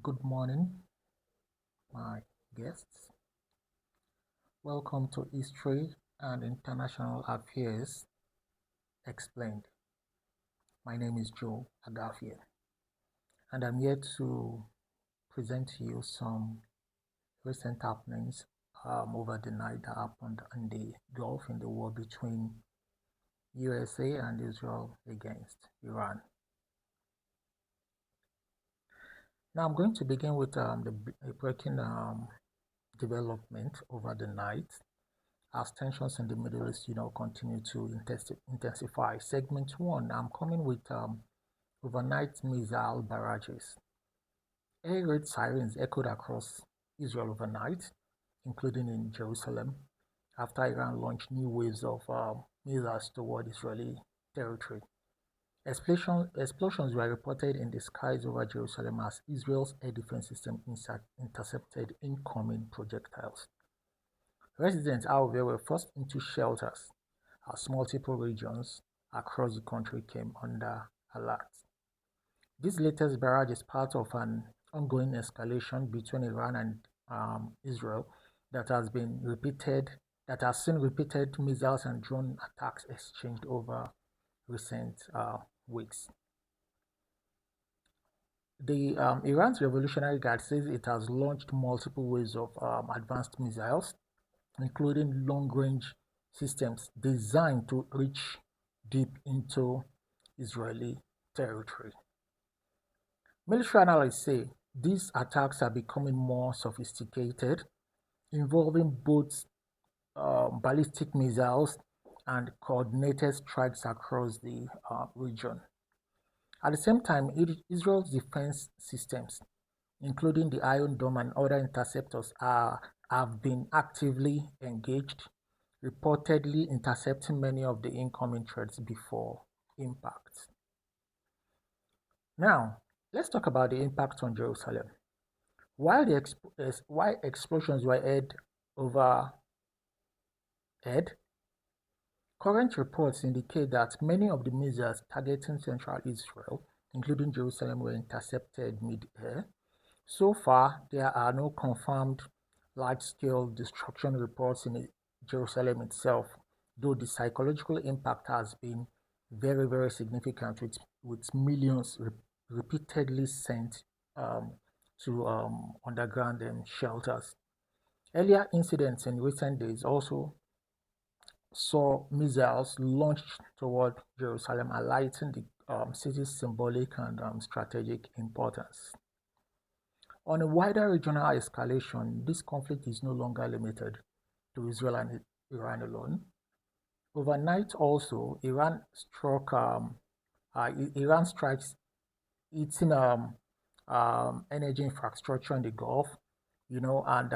Good morning, my guests. Welcome to History and International Affairs Explained. My name is Joe Agafia, and I'm here to present to you some recent happenings over the night that happened in the Gulf in the war between USA and Israel against Iran. Now, I'm going to begin with the breaking development over the night as tensions in the Middle East, continue to intensify. Segment one, I'm coming with overnight missile barrages. Air raid sirens echoed across Israel overnight, including in Jerusalem, after Iran launched new waves of missiles toward Israeli territory. Explosions were reported in the skies over Jerusalem as Israel's air defense system intercepted incoming projectiles. Residents, however, were forced into shelters as multiple regions across the country came under alert. This latest barrage is part of an ongoing escalation between Iran and Israel that has seen repeated missiles and drone attacks exchanged over recent weeks. The Iran's Revolutionary Guard says it has launched multiple waves of advanced missiles, including long-range systems designed to reach deep into Israeli territory. Military analysts say these attacks are becoming more sophisticated, involving both ballistic missiles and coordinated strikes across the region. At the same time, Israel's defense systems, including the Iron Dome and other interceptors, have been actively engaged, reportedly intercepting many of the incoming threats before impact. Now, let's talk about the impact on Jerusalem. While explosions were heard overhead, current reports indicate that many of the missiles targeting central Israel, including Jerusalem, were intercepted mid-air. So far, there are no confirmed large-scale destruction reports in Jerusalem itself, though the psychological impact has been very, very significant, with millions repeatedly sent to underground shelters. Earlier incidents in recent days also saw missiles launched toward Jerusalem, highlighting the city's symbolic and strategic importance. On a wider regional escalation, this conflict is no longer limited to Israel and Iran alone. Overnight, also, Iran strikes hitting energy infrastructure in the Gulf, and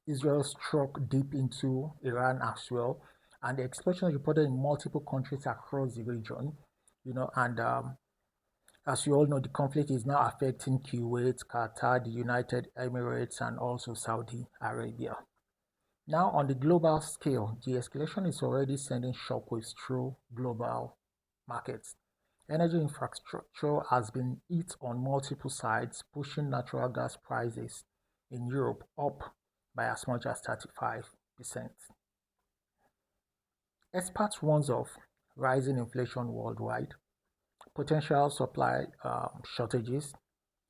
Israel struck deep into Iran as well. And the explosions reported in multiple countries across the region, and as you all know, the conflict is now affecting Kuwait, Qatar, the United Emirates, and also Saudi Arabia. Now, on the global scale, the escalation is already sending shockwaves through global markets. Energy infrastructure has been hit on multiple sides, pushing natural gas prices in Europe up by as much as 35%. Experts warn of rising inflation worldwide, potential supply shortages,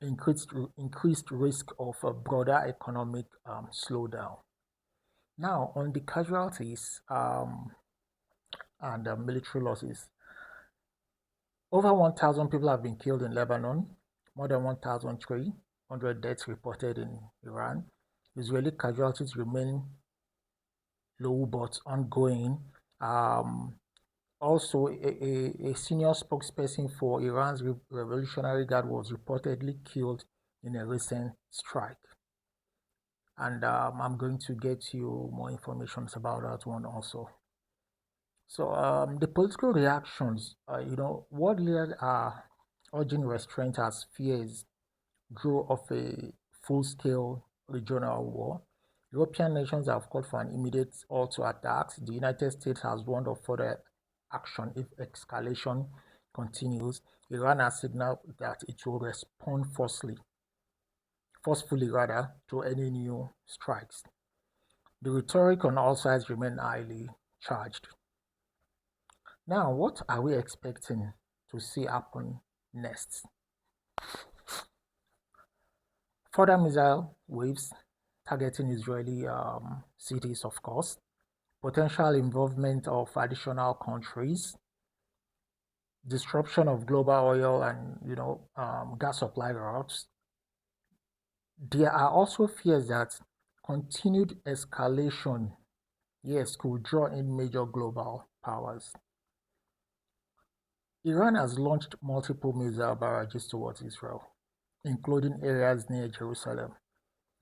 increased risk of a broader economic slowdown. Now, on the casualties and military losses, over 1,000 people have been killed in Lebanon, more than 1,300 deaths reported in Iran. Israeli casualties remain low but ongoing. Also, a senior spokesperson for Iran's Revolutionary Guard was reportedly killed in a recent strike. And I'm going to get you more information about that one also. So the political reactions, world leaders are urging restraint as fears grow of a full-scale regional war. European nations have called for an immediate halt to attacks. The United States has warned of further action if escalation continues. Iran has signaled that it will respond forcefully. forcefully rather, to any new strikes. The rhetoric on all sides remain highly charged. Now, what are we expecting to see happen next? Further missile waves targeting Israeli cities, of course, potential involvement of additional countries, disruption of global oil and gas supply routes. There are also fears that continued escalation, yes, could draw in major global powers. Iran has launched multiple missile barrages towards Israel, including areas near Jerusalem.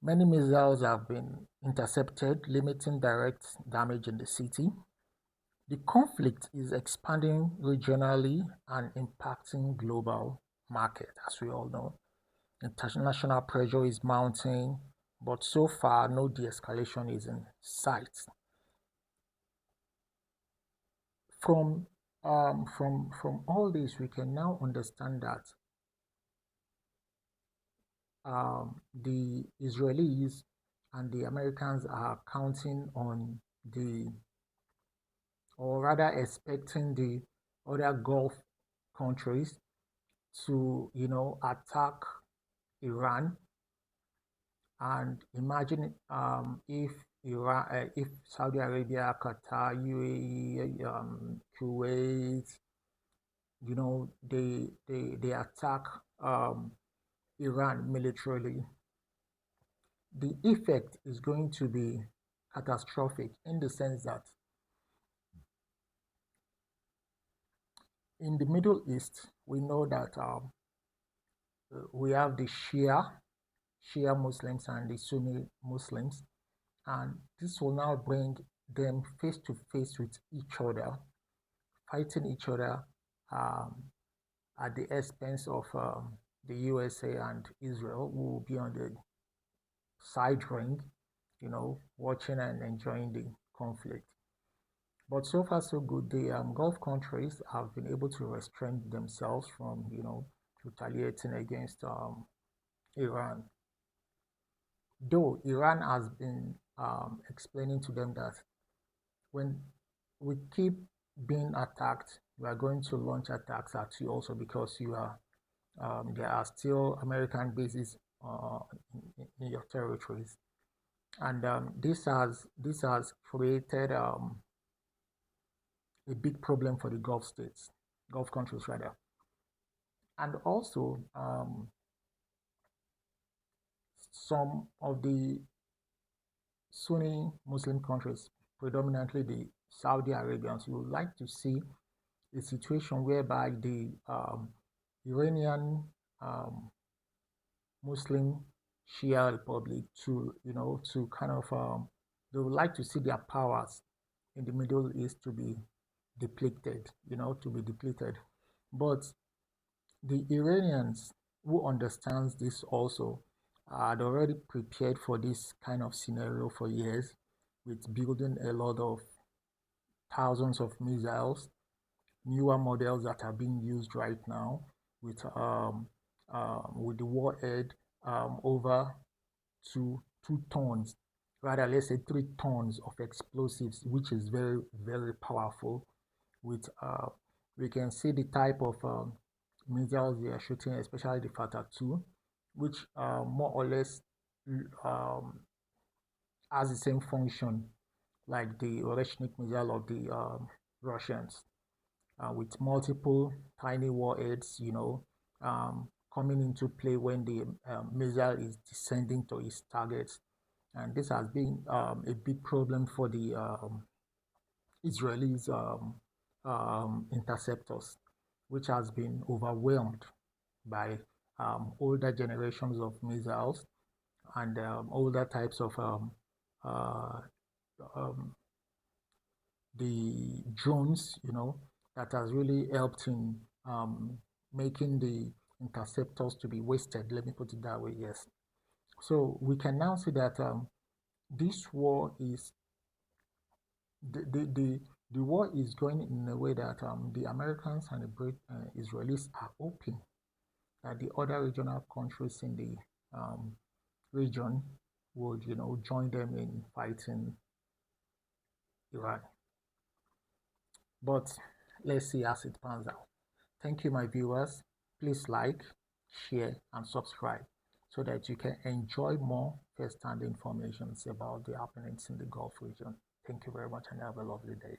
Many missiles have been intercepted, limiting direct damage in the city. The conflict is expanding regionally and impacting global market, as we all know. International pressure is mounting, but so far no de-escalation is in sight. From all this, we can now understand that the Israelis and the Americans are counting on or rather expecting the other Gulf countries to, attack Iran. And imagine if Saudi Arabia, Qatar, UAE, Kuwait, they attack Iran militarily, the effect is going to be catastrophic in the sense that in the Middle East, we know that we have the Shia Muslims and the Sunni Muslims, and this will now bring them face to face with each other, fighting each other at the expense of the USA and Israel, who will be on the side ring, watching and enjoying the conflict. But so far, so good. The Gulf countries have been able to restrain themselves from, retaliating against Iran. Though Iran has been explaining to them that when we keep being attacked, we are going to launch attacks at you also because you are there are still American bases in your territories, and this has created a big problem for the Gulf countries rather, and also some of the Sunni Muslim countries, predominantly the Saudi Arabians, would like to see a situation whereby the Iranian Muslim Shia Republic to kind of they would like to see their powers in the Middle East to be depleted, But the Iranians, who understands this also, had already prepared for this kind of scenario for years, with building a lot of thousands of missiles, newer models that are being used right now with the warhead over to 2 tons, rather let's say 3 tons of explosives, which is very, very powerful. With we can see the type of missiles they are shooting, especially the Fatah 2, which more or less um, has the same function like the Oreshnik missile of the Russians, with multiple tiny warheads, coming into play when the missile is descending to its targets. And this has been a big problem for the Israelis interceptors, which has been overwhelmed by older generations of missiles and older types of uh, um, the drones, that has really helped in making the interceptors to be wasted. Let me put it that way, yes. So we can now see that this war is the war is going in a way that the Americans and the Israelis are hoping that the other regional countries in the region would, join them in fighting Iran. But let's see as it pans out. Thank you, my viewers. Please like, share, and subscribe so that you can enjoy more first-hand information about the happenings in the Gulf region. Thank you very much and have a lovely day.